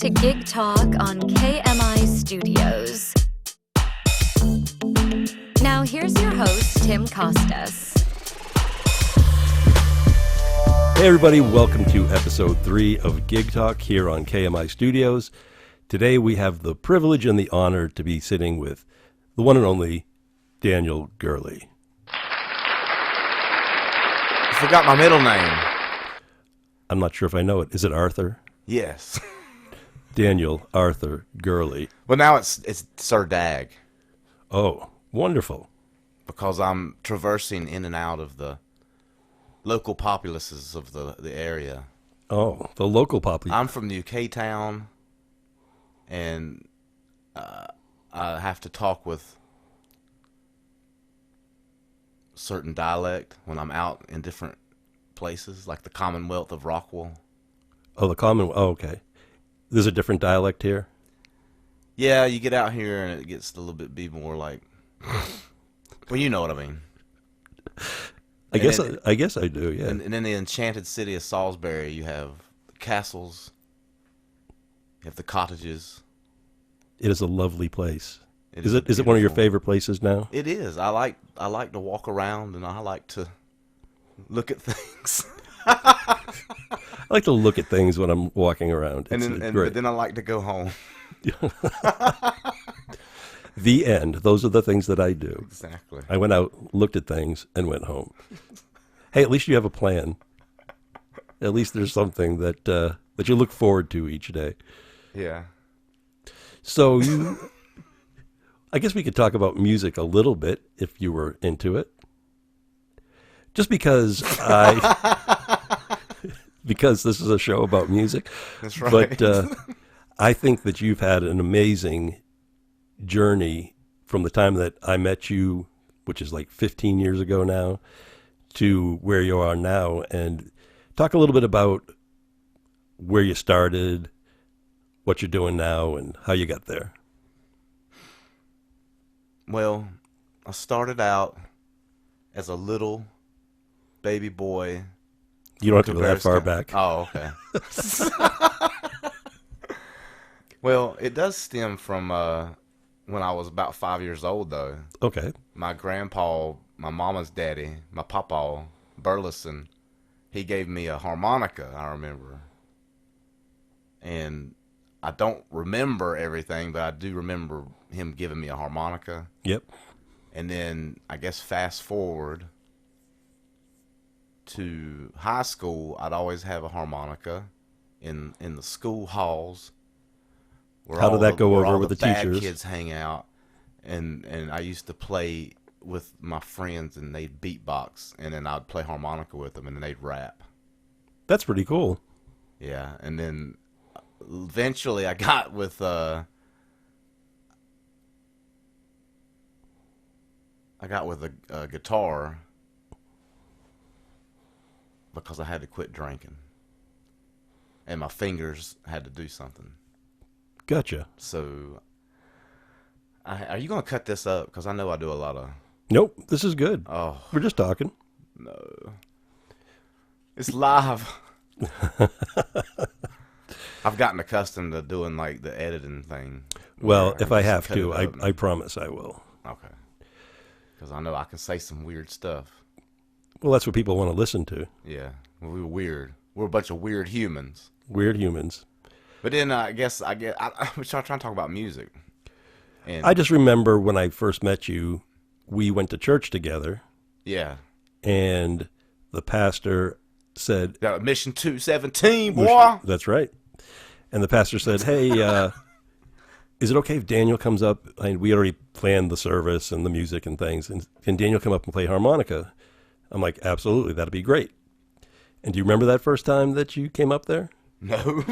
to Gig Talk on KMI Studios. Now here's your host, Tim Kostas. Hey everybody, welcome to episode 3 of Gig Talk here on KMI Studios. Today we have the privilege and the honor to be sitting with the one and only Daniel Gurley. I forgot my middle name. I'm not sure if I know it. Is it Arthur? Yes. Daniel Arthur Gurley. Well, now it's Sir Dag. Oh, wonderful. Because I'm traversing in and out of the local populaces of the area. Oh, the local populace. I'm from the UK town, and I have to talk with certain dialect when I'm out in different places, like the Commonwealth of Rockwell. Oh, the Commonwealth. Oh, okay. There's a different dialect here? Yeah, you get out here and it gets a little bit be more like, well, you know what I mean. I guess I do, yeah. And in the enchanted city of Salisbury, you have the castles, you have the cottages. It is a lovely place. Is It it one of your favorite places now? It is. I like to walk around and I like to look at things. I like to look at things when I'm walking around. But then I like to go home. The end. Those are the things that I do. Exactly. I went out, looked at things, and went home. Hey, at least you have a plan. At least there's something that you look forward to each day. Yeah. So I guess we could talk about music a little bit if you were into it. Just because because this is a show about music. That's right. But I think that you've had an amazing journey from the time that I met you, which is like 15 years ago now, to where you are now. And talk a little bit about where you started, what you're doing now, and how you got there. Well, I started out as a little baby boy. You don't have to go that far back. Oh, okay. Well, it does stem from when I was about 5 years old, though. Okay. My grandpa, my mama's daddy, my papa, Burleson, he gave me a harmonica, I remember. And I don't remember everything, but I do remember him giving me a harmonica. Yep. And then, I guess, fast forward to high school, I'd always have a harmonica in the school halls. How did that go over with the teachers? Bad kids hang out, and I used to play with my friends, and they'd beatbox, and then I'd play harmonica with them, and then they'd rap. That's pretty cool. Yeah, and then eventually I got with a guitar because I had to quit drinking, and my fingers had to do something. Gotcha. So, are you going to cut this up? Because I know I do a lot of... Nope, this is good. Oh. We're just talking. No. It's live. I've gotten accustomed to doing, like, the editing thing. Well, if I have to, I promise I will. Okay. Because I know I can say some weird stuff. Well, that's what people want to listen to. Yeah. We're weird. We're a bunch of weird humans. Weird humans. But then I was trying to talk about music. And I just remember when I first met you, we went to church together. Yeah. And the pastor said... Got Mission 217, boy! That's right. And the pastor said, hey, is it okay if Daniel comes up? And we already planned the service and the music and things. And can Daniel come up and play harmonica? I'm like, absolutely, that'd be great. And do you remember that first time that you came up there? No.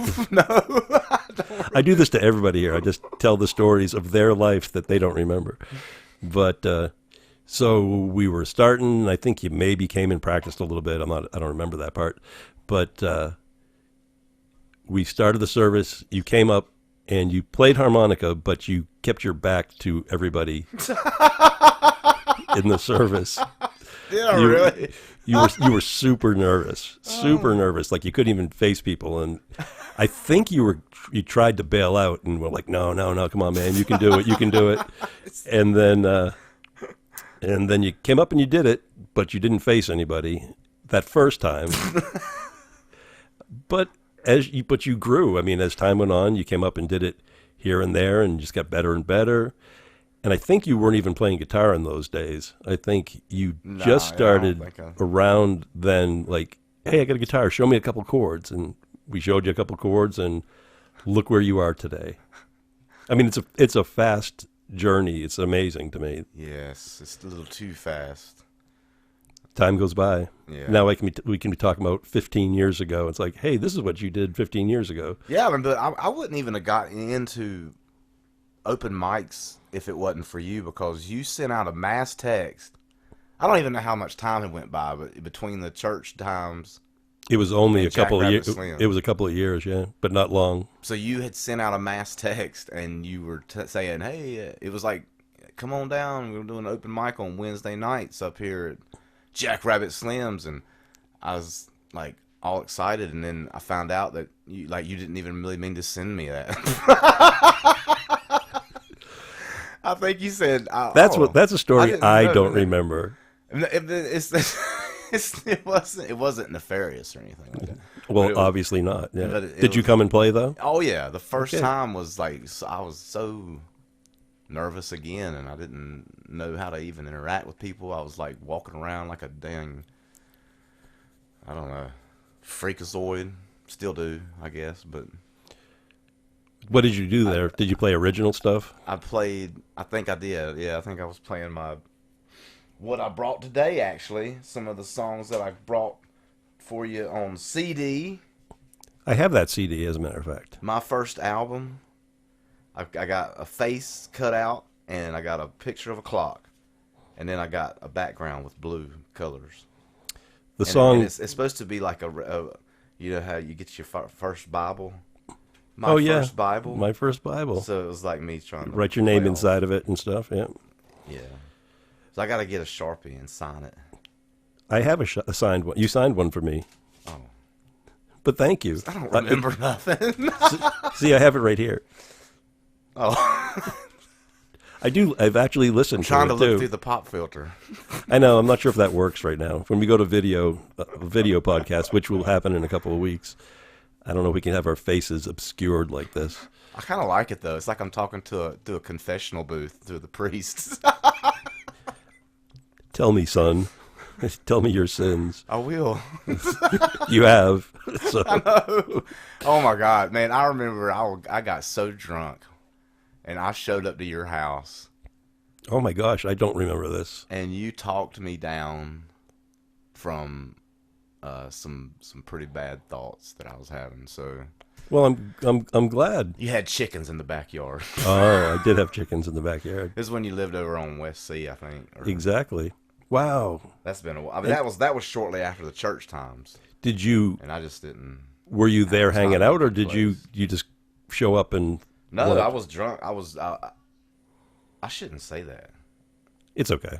I do this to everybody here. I just tell the stories of their life that they don't remember. But so we were starting. I think you maybe came and practiced a little bit. I don't remember that part. But we started the service. You came up and you played harmonica, but you kept your back to everybody in the service. Yeah, really? You were super nervous, like you couldn't even face people. And I think you tried to bail out and were like, no, come on, man, you can do it. And then you came up and you did it, but you didn't face anybody that first time. But you grew. I mean, as time went on, you came up and did it here and there, and just got better and better. And I think you weren't even playing guitar in those days. I think you just started around then, like, hey, I got a guitar, show me a couple chords. And we showed you a couple chords, and look where you are today. I mean, it's a fast journey. It's amazing to me. Yes, it's a little too fast. Time goes by. Yeah. Now we can be talking about 15 years ago. It's like, hey, this is what you did 15 years ago. Yeah, but I wouldn't even have gotten into open mics if it wasn't for you, because you sent out a mass text. I don't even know how much time had went by, but between the church times, it was only a couple of years. Slim. It was a couple of years, yeah, but not long. So you had sent out a mass text, and you were saying, "Hey, it was like, come on down. We're doing an open mic on Wednesday nights up here at Jackrabbit Slim's," and I was like all excited, and then I found out that you didn't even really mean to send me that. I think you said that's a story I don't remember. It wasn't nefarious or anything like that. Well, obviously not. Yeah. Did you come and play though? Oh yeah, the first time was like I was so nervous again, and I didn't know how to even interact with people. I was like walking around like a dang, I don't know, freakazoid. Still do, I guess, but. What did you do there? Did you play original stuff? I think I did. Yeah, I think I was playing what I brought today, actually. Some of the songs that I brought for you on CD. I have that CD, as a matter of fact. My first album. I got a face cut out, and I got a picture of a clock. And then I got a background with blue colors. The song... It's supposed to be like you know how you get your first Bible? First Bible. My first Bible. So it was like me trying to write your name inside of it and stuff. Yeah. Yeah. So I got to get a Sharpie and sign it. I have a signed one. You signed one for me. Oh. But thank you. I don't remember nothing. See, I have it right here. Oh. I do. I've actually listened to it, too. Trying to look through the pop filter. I know. I'm not sure if that works right now. When we go to video podcast, which will happen in a couple of weeks, I don't know if we can have our faces obscured like this. I kind of like it, though. It's like I'm talking to a confessional booth through the priests. Tell me, son. Tell me your sins. I will. You have. So. I know. Oh, my God. Man, I remember I got so drunk, and I showed up to your house. Oh, my gosh. I don't remember this. And you talked me down from... some pretty bad thoughts that I was having. So, well, I'm glad you had chickens in the backyard. Oh, I did have chickens in the backyard. This is when you lived over on West C, I think. Exactly. Wow. That's been a while. I mean, that was shortly after the church times. Did you? And I just didn't. Were you there hanging out, or did you just show up and? No, I was drunk. I shouldn't say that. It's okay.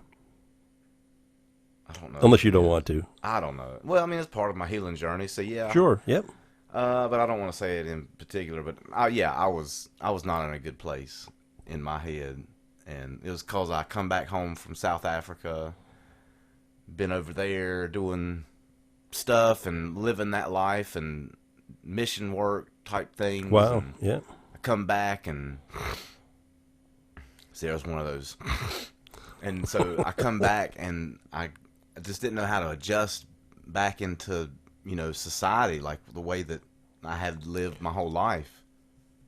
I don't know. Unless you don't want to. I don't know. Well, I mean, it's part of my healing journey, so yeah. Sure. Yep. But I don't want to say it in particular. But I was not in a good place in my head, and it was because I come back home from South Africa, been over there doing stuff and living that life and mission work type things. Wow. And yeah. I come back and see, I was one of those. And so I come back and I just didn't know how to adjust back into, society, like the way that I had lived my whole life.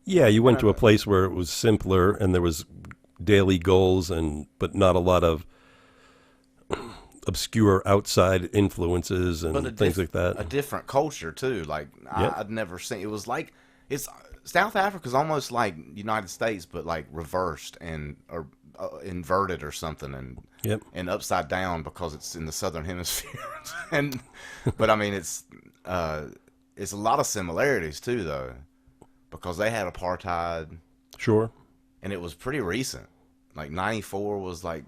Yeah, you went to a place where it was simpler and there was daily goals but not a lot of obscure outside influences and things like that. A different culture too. Like I'd never seen. It was like South Africa's almost like United States, but like reversed or inverted or something, and upside down because it's in the southern hemisphere. But I mean, it's a lot of similarities too, though, because they had apartheid. Sure. And it was pretty recent. Like 94 was like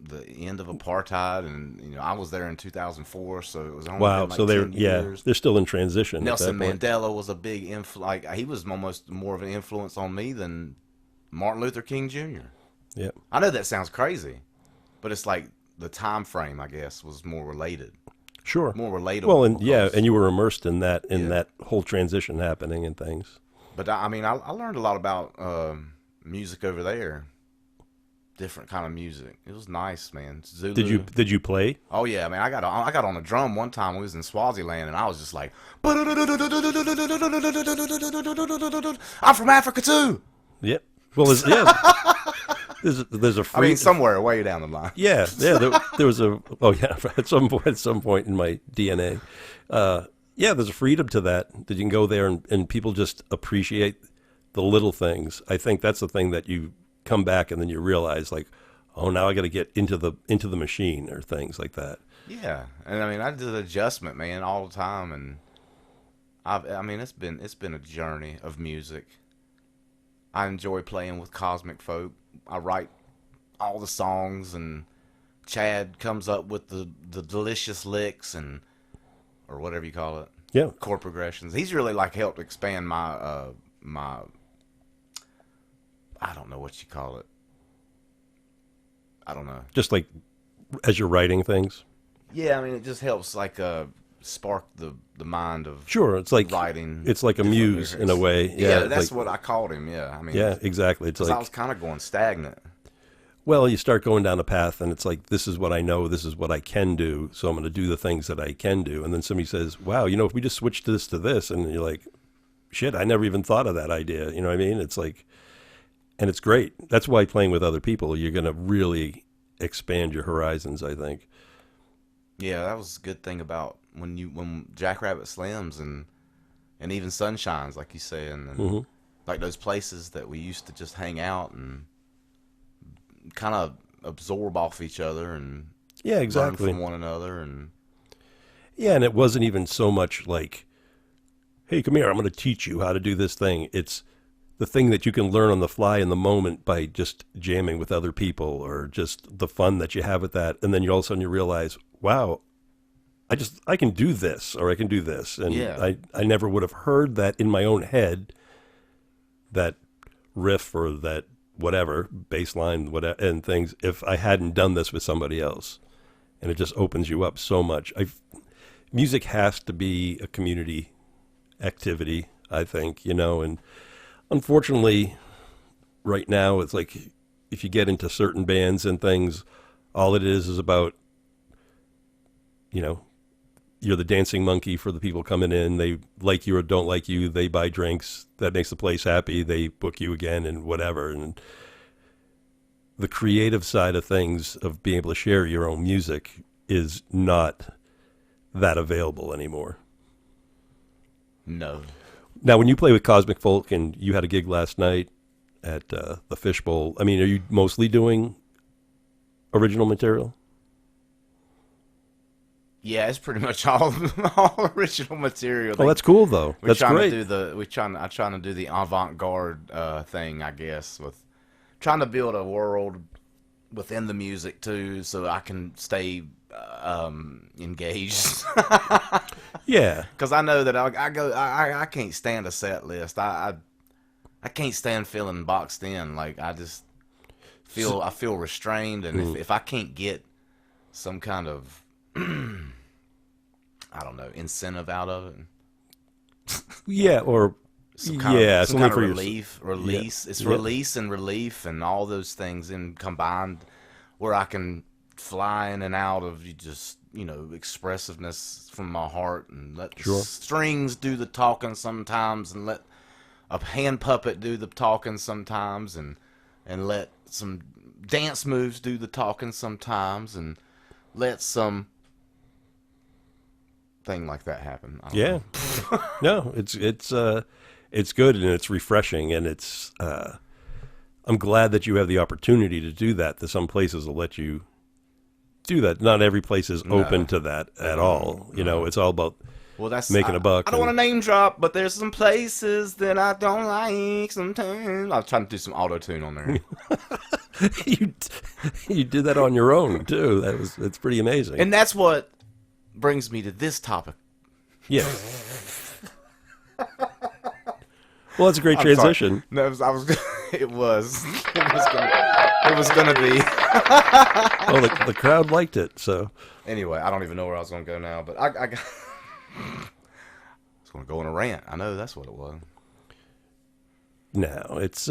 the end of apartheid, and I was there in 2004, so it was only wow. been like So 10 years. they're still in transition. Nelson at that point. Mandela was a big like he was almost more of an influence on me than Martin Luther King Jr. Yeah, I know that sounds crazy, but it's like the time frame, I guess, was more related. sure, More relatable. Well, and and you were immersed in that that whole transition happening and things. But I mean, I learned a lot about music over there. Different kind of music. It was nice, man. Zulu. Did you play? Oh yeah, man. I got on a drum one time when we was in Swaziland, and I was just like, I'm from Africa too. Yeah. Well, there's a free. I mean, somewhere way down the line. Yeah. There was a. Oh yeah. At some point in my DNA, there's a freedom to that you can go there and people just appreciate the little things. I think that's the thing that you come back and then you realize, like, oh, now I got to get into the machine or things like that. Yeah, and I mean, I did adjustment, man, all the time, and I mean, it's been a journey of music. I enjoy playing with Cosmic Folk. I write all the songs, and Chad comes up with the delicious licks or whatever you call it. Yeah, chord progressions. He's really like helped expand my my. I don't know what you call it. I don't know. Just like as you're writing things. Yeah, I mean, it just helps like spark the mind of sure. It's like writing. It's like a muse in a way. Yeah, that's like, what I called him. Yeah, I mean. Yeah, exactly. It's like I was kind of going stagnant. Well, you start going down a path, and it's like, this is what I know, this is what I can do, so I'm going to do the things that I can do. And then somebody says, wow, if we just switch this to this, and you're like, shit, I never even thought of that idea. You know what I mean? It's like, and it's great. That's why playing with other people, you're going to really expand your horizons, I think. Yeah, that was a good thing about when Jackrabbit Slims and even Sunshines, like you say, and like those places that we used to just hang out and kind of absorb off each other and learn from one another. And it wasn't even so much like, hey, come here, I'm going to teach you how to do this thing. It's the thing that you can learn on the fly in the moment by just jamming with other people, or just the fun that you have with that. And then all of a sudden you realize, wow, I can do this, or I can do this. And I never would have heard that in my own head, that riff or that whatever, bass line, whatever, and things, if I hadn't done this with somebody else. And it just opens you up so much. Music has to be a community activity, I think, and unfortunately right now it's like, if you get into certain bands and things, all it is about, you're the dancing monkey for the people coming in. They like you or don't like you. They buy drinks. That makes the place happy. They book you again and whatever. And the creative side of things, of being able to share your own music, is not that available anymore. No. Now, when you play with Cosmic Folk, and you had a gig last night at the Fishbowl, I mean, are you mostly doing original material? Yeah, it's pretty much all original material. Oh, that's cool though. That's great. I'm trying to do the avant-garde thing, I guess, with trying to build a world within the music too, so I can stay engaged. Yeah, because I know that I can't stand a set list. I can't stand feeling boxed in. Like I feel restrained, and if I can't get some kind of I don't know, incentive out of it. Yeah, or some kind of release. Yeah. It's release and relief and all those things combined, where I can fly in and out of just expressiveness from my heart, and let the strings do the talking sometimes, and let a hand puppet do the talking sometimes, and let some dance moves do the talking sometimes, and let some thing like that happen. Yeah. No, it's good, and it's refreshing, and it's I'm glad that you have the opportunity to do that. That some places will let you do that. Not every place is open to that at all. It's all about making a buck. I don't want to name drop, but there's some places that I don't like sometimes. I'm trying to do some auto tune on there. You did that on your own too. It's pretty amazing. And that's what brings me to this topic. Yeah. Well, that's a great transition. No, it was gonna be. Oh, the crowd liked it. So anyway, I don't even know where I was gonna go now, but I was gonna go on a rant. I know that's what it was. No, it's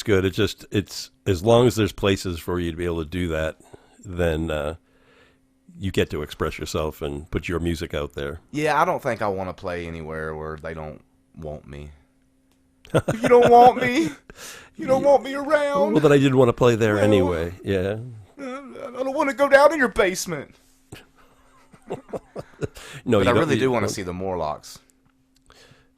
good. It's as long as there's places for you to be able to do that, then you get to express yourself and put your music out there. Yeah, I don't think I want to play anywhere where they don't want me. If you don't want me, you don't want me around. Well, then I didn't want to play there anyway. Yeah. I don't want to go down in your basement. No, but I really do want to see the Morlocks.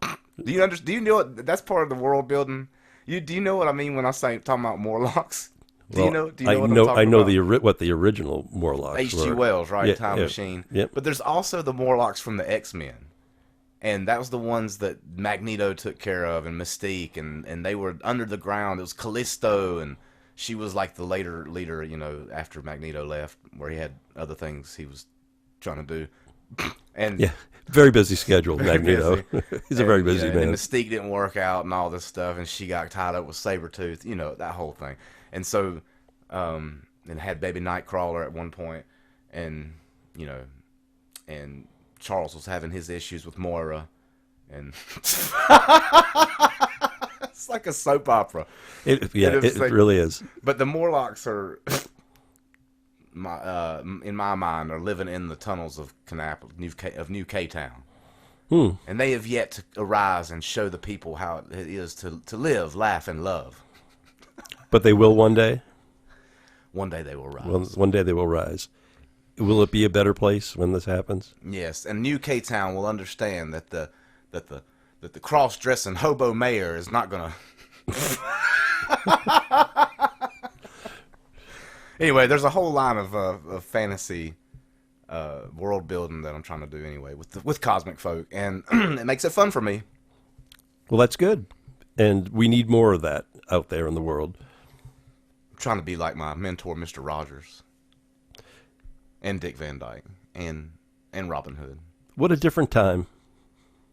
Do you understand? Do you know what? That's part of the world building. Do you know what I mean when I say talking about Morlocks? Do you know what I'm talking I know about? what the original Morlocks were. H.G. Wells, right? Yeah, Time yeah, Machine. Yep. But there's also the Morlocks from the X-Men. And that was the ones that Magneto took care of, and Mystique, and they were under the ground. It was Callisto, and she was like the later leader, after Magneto left, where he had other things he was trying to do. And yeah, very busy schedule, Magneto. He's a very busy man. And Mystique didn't work out and all this stuff, and she got tied up with Sabretooth, that whole thing. And so, and had baby Nightcrawler at one point, and, and Charles was having his issues with Moira, and it's like a soap opera. It really is. But the Morlocks are, in my mind, are living in the tunnels of New K-Town, and they have yet to arise and show the people how it is to live, laugh, and love. But they will one day. One day they will rise. One day they will rise. Will it be a better place when this happens? Yes, and New K-Town will understand that the cross-dressing hobo mayor is not gonna. Anyway, there's a whole line of fantasy world building that I'm trying to do anyway with cosmic folk, and it makes it fun for me. Well, that's good, and we need more of that out there in the world. I'm trying to be like my mentor, Mr. Rogers. And Dick Van Dyke, and Robin Hood. What a different time!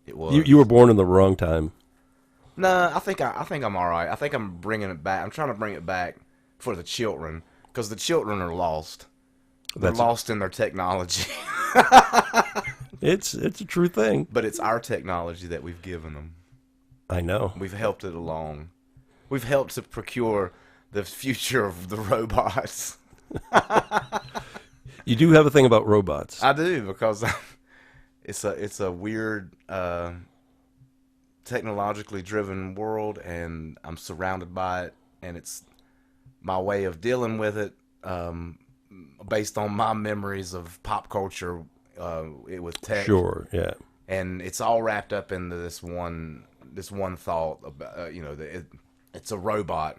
It was. You were born in the wrong time. Nah, I think I'm all right. I think I'm bringing it back. I'm trying to bring it back for the children, because the children are lost. They're lost in their technology. It's a true thing. But it's our technology that we've given them. I know. We've helped it along. We've helped to procure the future of the robots. You do have a thing about robots. I do, because it's a weird technologically driven world, and I'm surrounded by it, and it's my way of dealing with it, based on my memories of pop culture with tech. Sure, yeah. And it's all wrapped up into this one thought about it's a robot.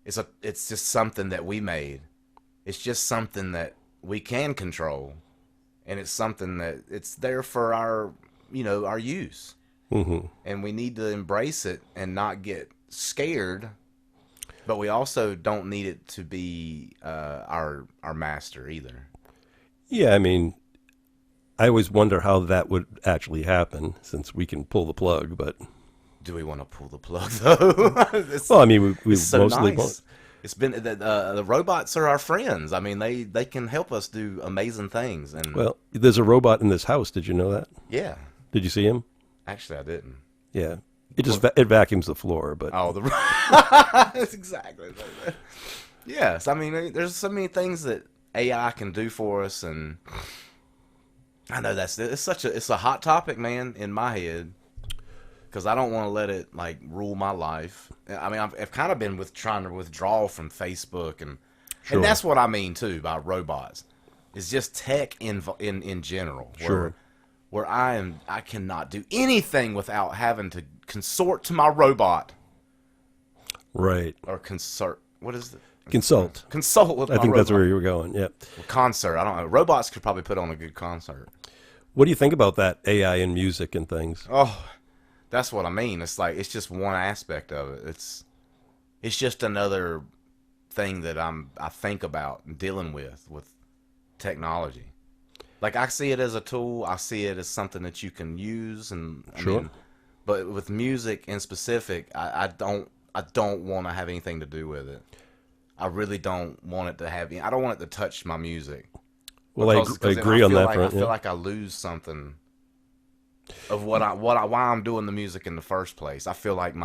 It's just something that we made. It's just something that we can control, and it's something that it's there for our use, and we need to embrace it and not get scared. But we also don't need it to be our master either. Yeah, I mean, I always wonder how that would actually happen, since we can pull the plug. But do we want to pull the plug though? Well, I mean, we so mostly nice. won't. It's been the robots are our friends. I mean, they can help us do amazing things. And Well, there's a robot in this house. Did you know that? Yeah. Did you see him? Actually, I didn't. Yeah. It just it vacuums the floor, but that's exactly. Yes, I mean, there's so many things that AI can do for us, and I know it's a hot topic, man, in my head. Because I don't want to let it rule my life. I mean, I've kind of been trying to withdraw from Facebook, and that's what I mean too by robots. It's just tech in general. Sure. Where I cannot do anything without having to consort to my robot. Right. Or consort. What is it? Consult. Consult with my robot. I think that's where you were going. Yeah. Well, concert. I don't know. Robots could probably put on a good concert. What do you think about that AI in music and things? Oh. That's what I mean. It's just one aspect of it. It's just another thing that I think about dealing with technology. Like, I see it as a tool. I see it as something that you can use, and but with music in specific, I don't want to have anything to do with it. I really don't want it to have. I don't want it to touch my music. Well, I agree on that front. I feel like I lose something of why I'm doing the music in the first place. I feel like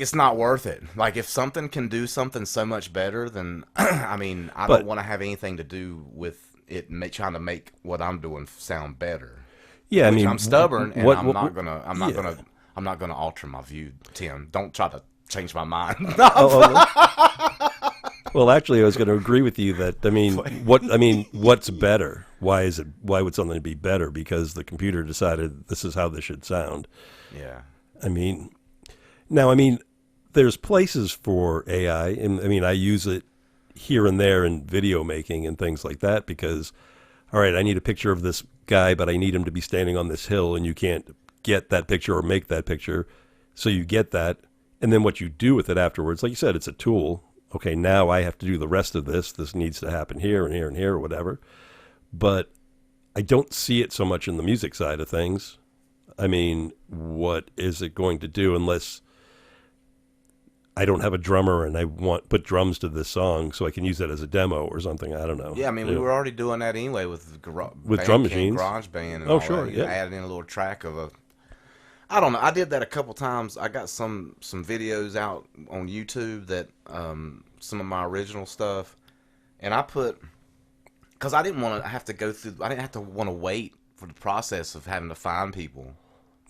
it's not worth it. Like, if something can do something so much better, then I don't want to have anything to do with it trying to make what I'm doing sound better. Yeah, I'm stubborn, and I'm not gonna alter my view. Tim, don't try to change my mind. Well, actually, I was going to agree with you that what's better? Why would something be better? Because the computer decided this is how this should sound. Yeah. There's places for AI, and I use it here and there in video making and things like that because, all right, I need a picture of this guy, but I need him to be standing on this hill, and you can't get that picture or make that picture, so you get that, and then what you do with it afterwards, like you said, it's a tool. Okay, now I have to do the rest of this. This needs to happen here and here and here or whatever. But I don't see it so much in the music side of things. What is it going to do unless I don't have a drummer and I put drums to this song so I can use that as a demo or something? I don't know. Yeah, we were already doing that anyway with drum machines, GarageBand, and all sure, that. Yeah. Added in a little track of I don't know. I did that a couple times. I got some videos out on YouTube that some of my original stuff, and I put because I didn't want to have to go through. I didn't have to want to wait for the process of having to find people.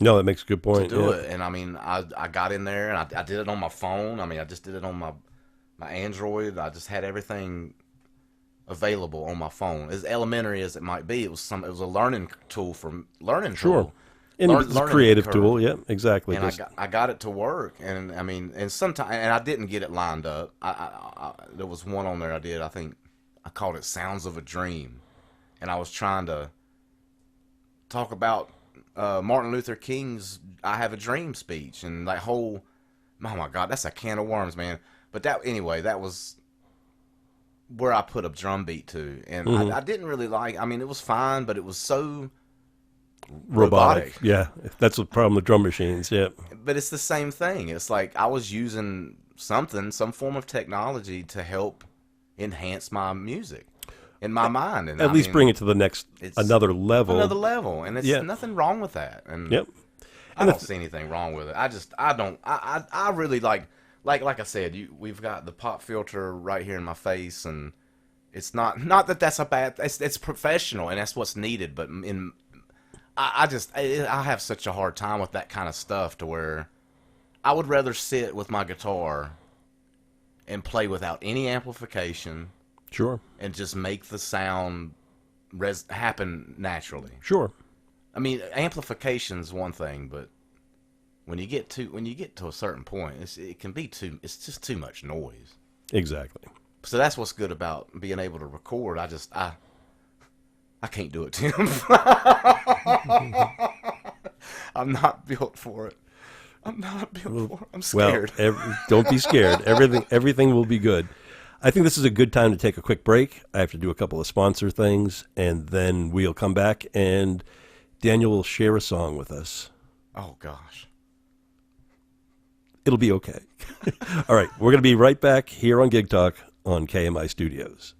No, that makes a good point. To do it, and I got in there and I did it on my phone. I just did it on my Android. I just had everything available on my phone. As elementary as it might be, it was a learning tool for learning. Sure. Tool. And it's a creative tool, yeah, exactly. And I got it to work, and and sometimes, and I didn't get it lined up. There was one on there I did. I think I called it "Sounds of a Dream," and I was trying to talk about Martin Luther King's "I Have a Dream" speech, and that whole, oh my God, that's a can of worms, man. But that was where I put a drum beat to, and I didn't really like. It was fine, but it was so robotic. Yeah, that's the problem with drum machines. Yeah, but it's the same thing. It's like I was using some form of technology to help enhance my music in my mind, and at least bring it to the next another level, and it's nothing wrong with that. And I don't see anything wrong with it. I really like I said, we've got the pop filter right here in my face, and it's not that that's a bad. It's professional, and that's what's needed, but I have such a hard time with that kind of stuff to where I would rather sit with my guitar and play without any amplification. Sure. And just make the sound happen naturally. Sure. Amplification's one thing, but when you get to a certain point, it's just too much noise. Exactly. So that's what's good about being able to record. I can't do it, Tim. I'm not built for it. I'm scared. Well, don't be scared. Everything will be good. I think this is a good time to take a quick break. I have to do a couple of sponsor things, and then we'll come back, and Daniel will share a song with us. Oh, gosh. It'll be okay. All right, we're going to be right back here on Gig Talk on KMI Studios.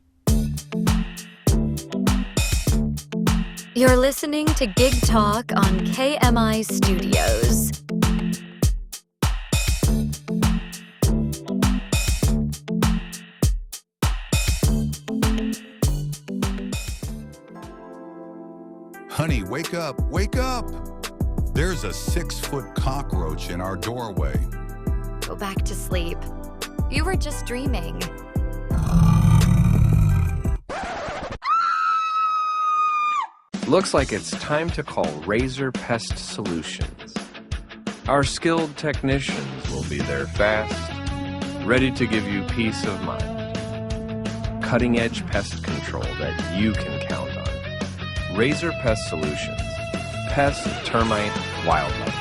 You're listening to Gig Talk on KMI Studios. Honey, wake up, wake up! There's a 6-foot cockroach in our doorway. Go back to sleep. You were just dreaming. Looks like it's time to call Razor Pest Solutions. Our skilled technicians will be there fast, ready to give you peace of mind. Cutting-edge pest control that you can count on. Razor Pest Solutions. Pest, termite, wildlife.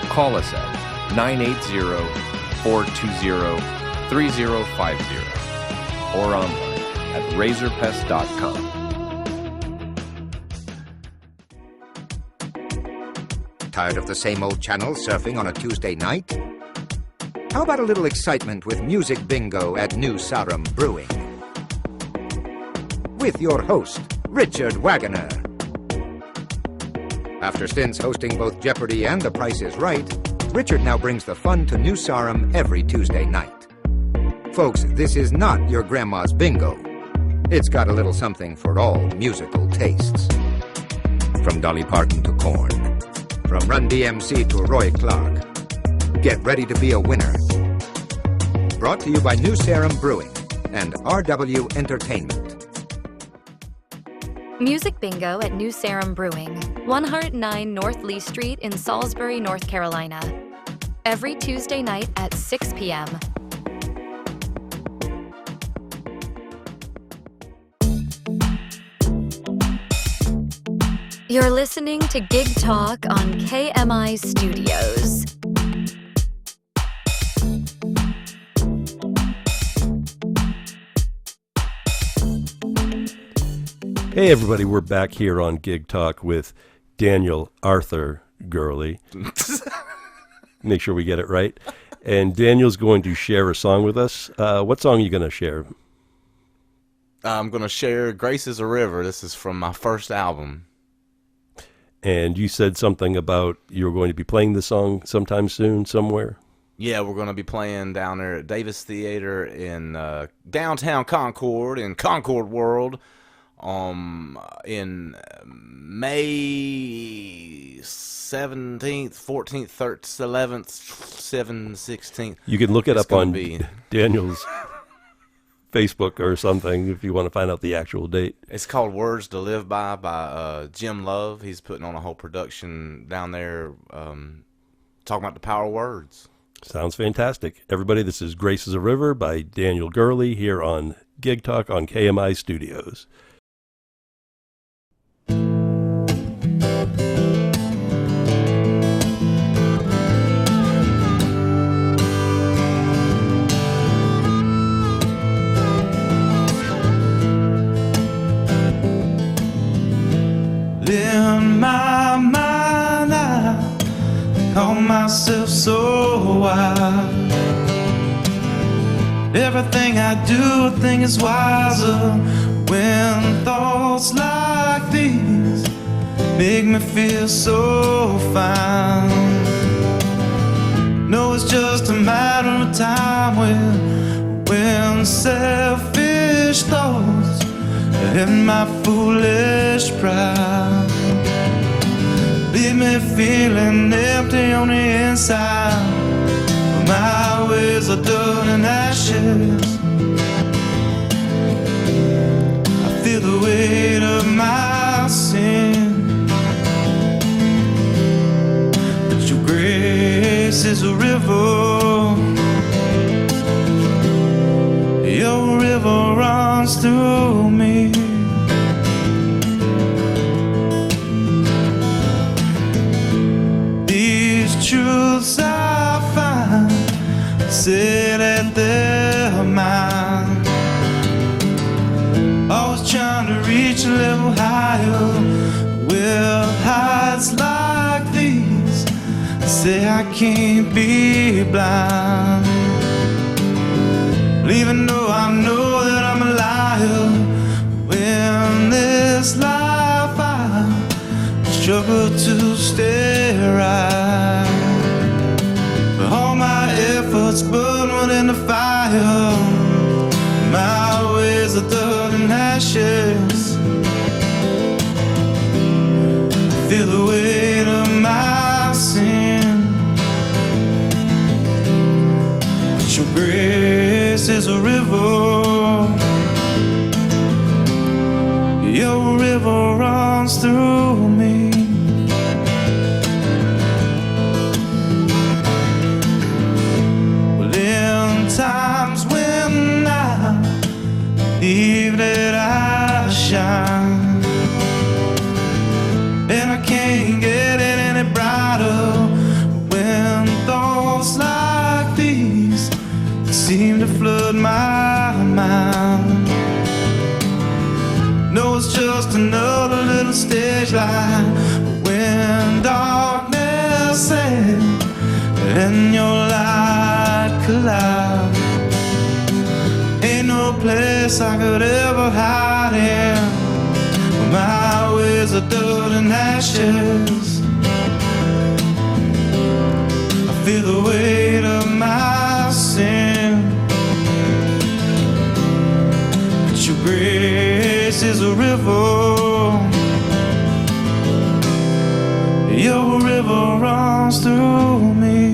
Call us at 420-3050 or online at razorpest.com. Tired of the same old channel surfing on a Tuesday night? How about a little excitement with Music Bingo at New Sarum Brewing? With your host, Richard Wagoner. After stints hosting both Jeopardy and The Price is Right, Richard now brings the fun to New Sarum every Tuesday night. Folks, this is not your grandma's bingo. It's got a little something for all musical tastes. From Dolly Parton to Korn. From Run DMC to Roy Clark. Get ready to be a winner. Brought to you by New Sarum Brewing and RW Entertainment. Music Bingo at New Sarum Brewing, 109 North Lee Street in Salisbury, North Carolina. Every Tuesday night at 6 p.m. You're listening to Gig Talk on KMI Studios. Hey everybody, we're back here on Gig Talk with Daniel Arthur Gurley. Make sure we get it right. And Daniel's going to share a song with us. What song are you going to share? I'm going to share Grace is a River. This is from my first album. And you said something about you were going to be playing the song sometime soon, somewhere? Yeah, we're going to be playing down there at Davis Theater in downtown Concord, in Concord World, in May 17th, 14th, 13th, 11th, 7th, 16th. You can look it up on Daniel's Facebook or something if you want to find out the actual date. It's called Words to Live by Jim Love. He's putting on a whole production down there talking about the power of words. Sounds fantastic. Everybody, this is Grace is a River by Daniel Gurley here on Gig Talk on KMI Studios. In my mind, I call myself so wild. Everything I do, I think is wiser. When thoughts like these make me feel so fine. No, it's just a matter of time when selfish thoughts and my foolish pride leave me feeling empty on the inside. My ways are done in ashes. I feel the weight of my sin, but your grace is a river. Your river runs through me. These truths I find sit at their mind. Always trying to reach a level higher. With heights like these, say I can't be blind. Even though I know that I'm a liar, when this life I struggle to stay right. But all my efforts burn within the fire. My ways are done in ashes. Feel the weight of my sin. But your grace is a river. Your river runs through me. Well, in times when I believe that I shine, and I can't get it any brighter, when thoughts like these seem to flood my mind. No, it's just another little stage line. When darkness ends and your light collide, ain't no place I could ever hide in. My ways are dirt and ashes. I feel the weight of my sin, but your grace is a river. Your river runs through me.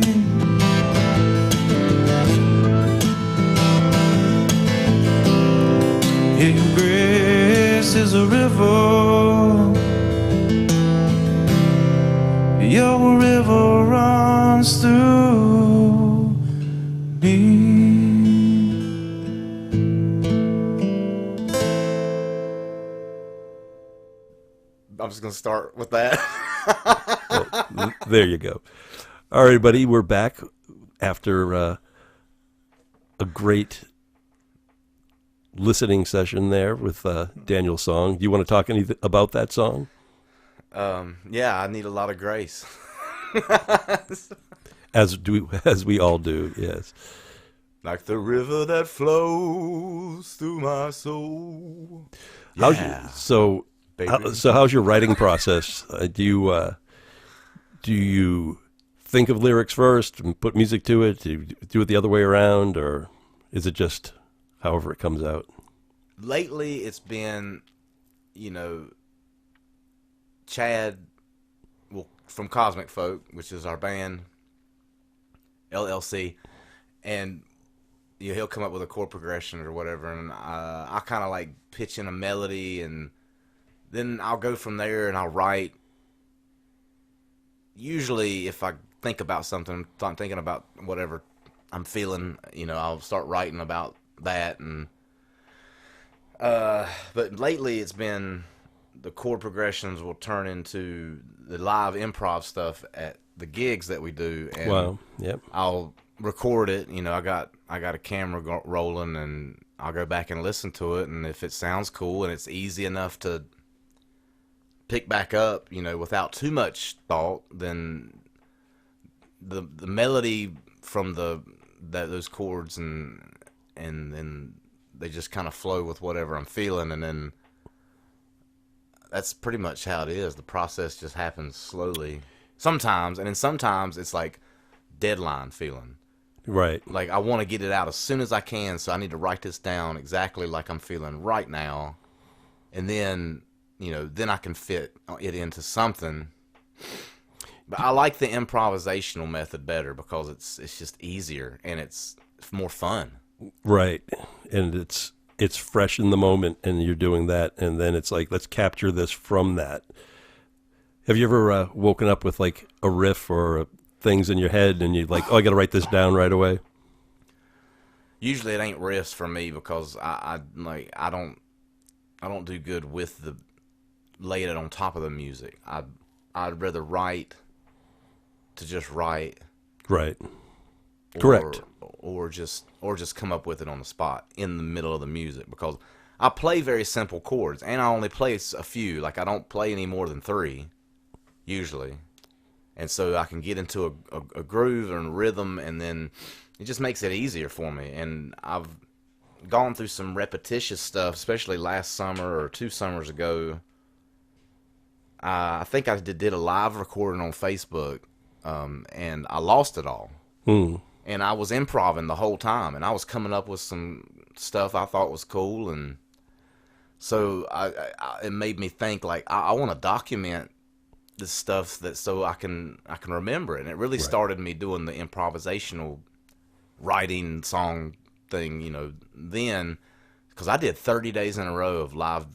Yeah, your grace is a river. Your river runs through me. I'm just going to start with that. Well, there you go. All right, buddy, we're back after a great listening session there with Daniel's song. Do you want to talk anything about that song? Yeah, I need a lot of grace. As we all do, yes. Like the river that flows through my soul. So how's your writing process? Do you think of lyrics first and put music to it? Do you do it the other way around, or is it just however it comes out? Lately, it's been, Chad, from Cosmic Folk, which is our band, LLC, and he'll come up with a chord progression or whatever, and I kind of like pitch in a melody, and then I'll go from there and I'll write. Usually, if I think about something, I'm thinking about whatever I'm feeling, I'll start writing about that, and but lately it's been the chord progressions will turn into the live improv stuff at the gigs that we do, and wow, yep. I'll record it. I got a camera rolling, and I'll go back and listen to it, and if it sounds cool and it's easy enough to pick back up, without too much thought, then the melody from those chords and then they just kind of flow with whatever I'm feeling, and then that's pretty much how it is. The process just happens slowly sometimes, and then sometimes it's like deadline feeling. Right. Like I want to get it out as soon as I can, so I need to write this down exactly like I'm feeling right now, and then then I can fit it into something. But I like the improvisational method better because it's just easier and it's more fun. Right. And it's fresh in the moment, and you're doing that, and then it's like, let's capture this from that. Have you ever woken up with like a riff or things in your head, and you're like, oh, I got to write this down right away? Usually it ain't riffs for me because I don't do good with the laying it on top of the music. I'd rather write to just write. Right. Correct. Or just come up with it on the spot in the middle of the music, because I play very simple chords, and I only play a few. Like I don't play any more than 3 usually, and so I can get into a groove and rhythm, and then it just makes it easier for me. And I've gone through some repetitious stuff, especially last summer or 2 summers ago. I think I did a live recording on Facebook, and I lost it all. And I was improvising the whole time, and I was coming up with some stuff I thought was cool, and so it made me think, like, I want to document this stuff so I can remember it. And it really started me doing the improvisational writing song thing, then, because I did 30 days in a row of live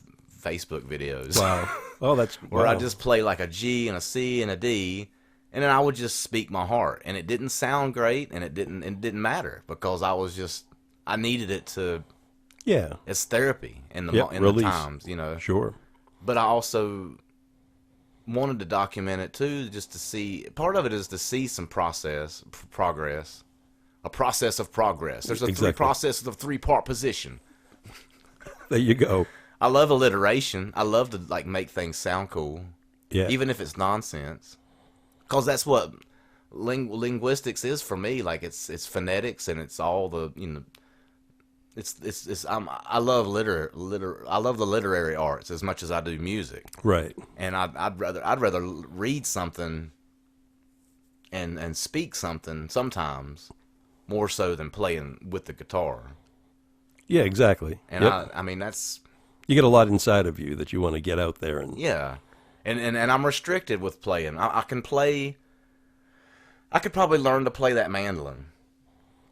Facebook videos. Wow. Oh, that's where I just play like a G and a C and a D, and then I would just speak my heart, and it didn't sound great, and it didn't matter, because I needed it to. Yeah. It's therapy in the times, Sure. But I also wanted to document it too, just to see. Part of it is to see some progress, a process of progress. There's a Exactly. process of 3-part position. There you go. I love alliteration. I love to like make things sound cool, Yeah. even if it's nonsense, because that's what linguistics is for me. Like it's phonetics and it's all the I love I love the literary arts as much as I do music. Right. And I'd rather read something and speak something sometimes more so than playing with the guitar. Yeah, exactly. And Yep. I mean that's You get a lot inside of you that you want to get out there and yeah. And I'm restricted with playing. I can play. I could probably learn to play that mandolin,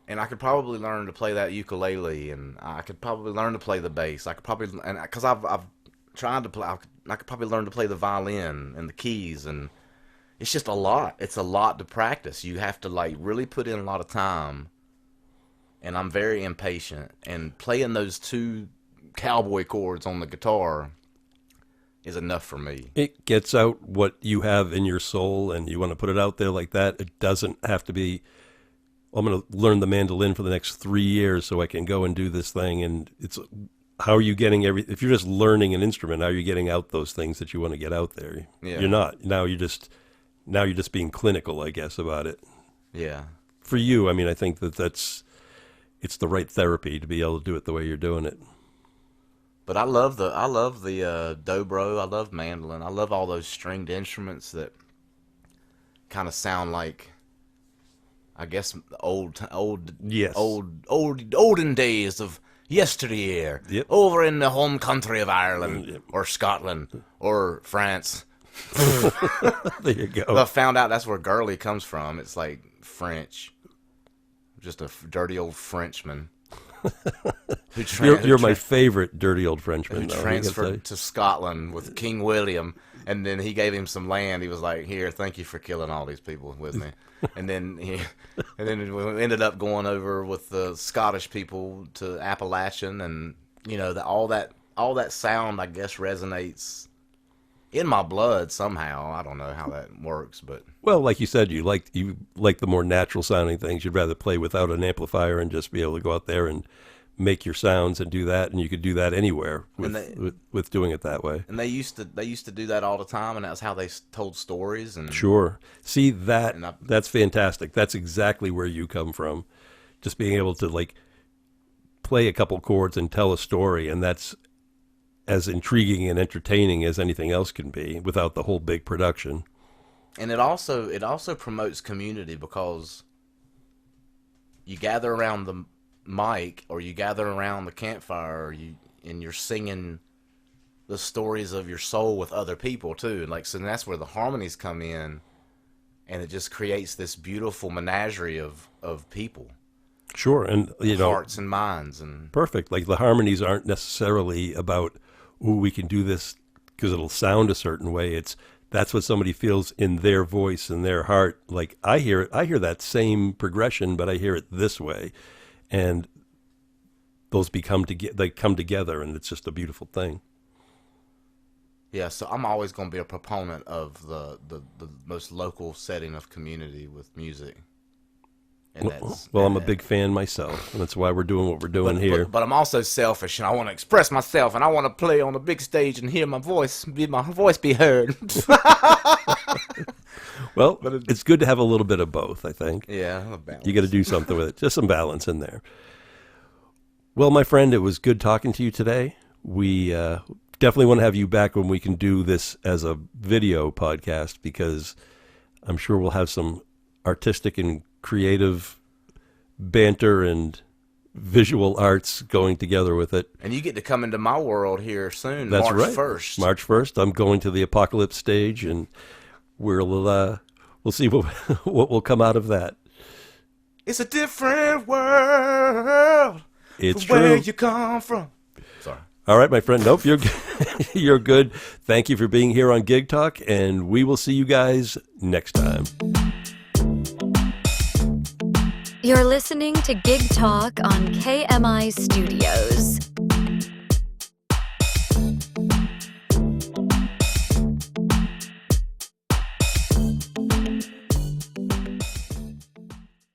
and I could probably learn to play that ukulele, and I could probably learn to play the bass. I could probably, and because I've tried to play, I could probably learn to play the violin and the keys, and it's just a lot. It's a lot to practice. You have to like really put in a lot of time, and I'm very impatient. And playing those 2 cowboy chords on the guitar is enough for me. it gets out what you have in your soul and you want to put it out there like that. It doesn't have to be, I'm going to learn the mandolin for the next 3 years so I can go and do this thing. And it's, how are you getting if you're just learning an instrument, how are you getting out those things that you want to get out there? Yeah. You're not. Now you're just being clinical, I guess, about it. Yeah. For you, I mean, I think it's the right therapy to be able to do it the way you're doing it. But I love the dobro. I love mandolin. I love all those stringed instruments that kind of sound like, I guess, olden days of yesteryear. Yep. Over in the home country of Ireland or Scotland or France. There you go. I found out that's where Gurley comes from. It's like French, just a dirty old Frenchman. You're my favorite dirty old Frenchman. Who though, transferred to Scotland with King William, and then he gave him some land. He was like, "Here, thank you for killing all these people with me." and then we ended up going over with the Scottish people to Appalachian, and all that sound, I guess, resonates in my blood somehow. I don't know how that works, but Well, like you said, you like the more natural sounding things. You'd rather play without an amplifier and just be able to go out there and make your sounds and do that, and you could do that anywhere with doing it that way. And they used to do that all the time, and that's how they told stories. And Sure. See, that's fantastic. That's exactly where you come from. Just being able to like play a couple chords and tell a story, and that's as intriguing and entertaining as anything else can be without the whole big production. And it also promotes community, because you gather around the mic or you gather around the campfire, and you're singing the stories of your soul with other people too. And that's where the harmonies come in, and it just creates this beautiful menagerie of people. Sure, and hearts and minds and perfect. Like the harmonies aren't necessarily about, ooh, we can do this because it'll sound a certain way. That's what somebody feels in their voice and their heart. Like I hear that same progression, but I hear it this way, and those come together, and it's just a beautiful thing. Yeah, so I'm always going to be a proponent of the most local setting of community with music. And I'm a big fan myself, and that's why we're doing what we're doing here. But I'm also selfish, and I want to express myself, and I want to play on the big stage and hear my voice be heard. Well, it's good to have a little bit of both, I think. Yeah, a balance. You got to do something with it. Just some balance in there. Well, my friend, it was good talking to you today. We definitely want to have you back when we can do this as a video podcast, because I'm sure we'll have some artistic and creative banter and visual arts going together with it. And you get to come into my world here soon. That's March right. 1st. March 1st. I'm going to the Apocalypse stage, and we'll see what will come out of that. It's a different world. It's from where true. you come from. Sorry. All right, my friend. Nope, you're you're good. Thank you for being here on Gig Talk, and we will see you guys next time. You're listening to Gig Talk on KMI Studios.